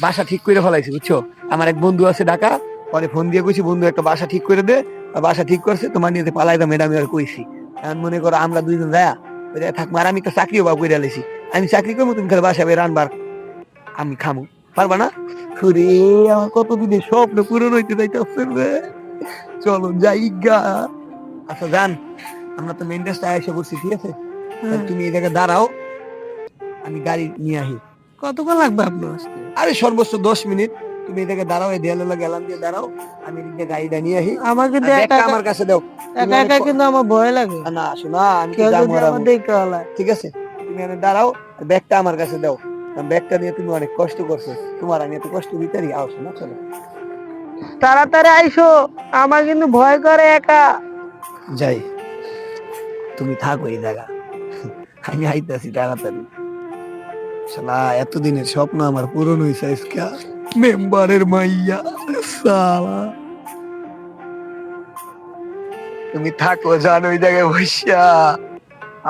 বাসা ঠিক করে ফেলাইছি বুঝছো। আমার এক বন্ধু আছে ঢাকা, পরে ফোন দিয়ে কইছি বন্ধু একটা বাসা ঠিক করে দে। আর বাসা ঠিক করছে, তোমার নিয়ে পালাই দাম এটা আমি আর কইছি। এখন মনে করো আমরা দুইজন যায়া থাক, আর আমি তো চাকরিও বা করে লেছি। আমি চাকরি করবো, তুমি খালি বাসা বের রানবার, আমি খামু, পারবা না? ঘুরে আমার কতদিনের স্বপ্ন পূরণ হইতে যাইতেছে রে। চলো যাই গা। আচ্ছা জান, আমরা তো মেন রাস্তায় এসে পড়ছি, ঠিক আছে? হ্যাঁ। তুমি এই জায়গায় দাঁড়াও, আমি গাড়ি নিয়ে আহি। কতক্ষণ লাগবে আপনার আসতে? আরে সর্বোচ্চ 10 মিনিট। তুমি এই জায়গায় দাঁড়াও, এই দেয়ালে গেলাম দিয়ে দাঁড়াও, আমি এদিকে গাড়িটা নিয়ে আহি। আমার আর কিন্তু একা ব্যাগটা একা আমার কাছে দাও। তুমি একা অনেক একা কিন্তু আমার ভয় লাগে। না শোনা, আমি তো কেউ যাবো যদি আর আমার দেখতে হলায়। ঠিক আছে? তুমি এখানে দাঁড়াও, আর ব্যাগটা আমার কাছে দাও। কারণ ব্যাগটা নিয়ে তুমি অনেক কষ্ট করছো, তোমার আমি এত কষ্ট দিতে পারি? আসো না, চলো তাড়াতাড়ি আইসো, আমার কিন্তু ভয় করে একা। যাই। তুমি থাকো এই জায়গা, আমি আইতাছি তাড়াতাড়ি। শালা এতদিনের স্বপ্ন আমার পূরণ হয়েছে আজকে। মেম্বারের মাইয়া, শালা। তুমি থাকো জানো ওই জায়গায় বসিয়া,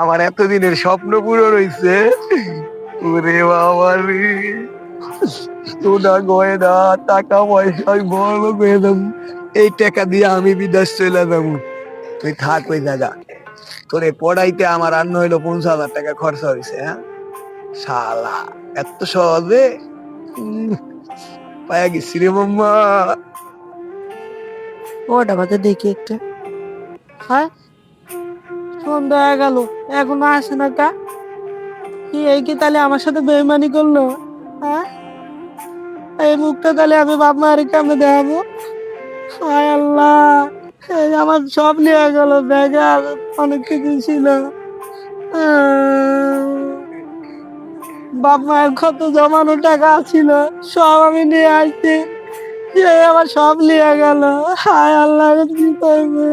আমার এতদিনের স্বপ্ন পূরণ হয়েছে। ওরে বাবা রে, সোনা গয়না টাকা পয়সা আমি বড় লোক হয়ে যাবো। এই টাকা দিয়ে আমি বিদেশ চলে যাবো। তুই থাক ওই জায়গা। তোরে পড়াইতে আমার আর হইলো 50,000 টাকা খরচা হয়েছে। হ্যাঁ শালা, এত সহজে পায়া গেছি রে মাম্মা। ওটা বাজে দেখি একটা। হ্যাঁ, সন্ধ্যা হয়ে গেল, এখনো আসে না কা? কি এই কি তাহলে আমার সাথে বেইমানি করলো? হ্যাঁ, এই মুখটা তাহলে আমি বাপ মায়ের কেমনে দেখাবো? হায় আল্লাহ, এই আমার সব নিয়ে গেল, ব্যাগে আর অনেক কিছু ছিল। বাপ মায়ের কত জমানো টাকা ছিল, সব আমি নিয়ে আসছি, সে আমার সব নিয়ে গেল। হায় আল্লাহ, আমি কি করবো?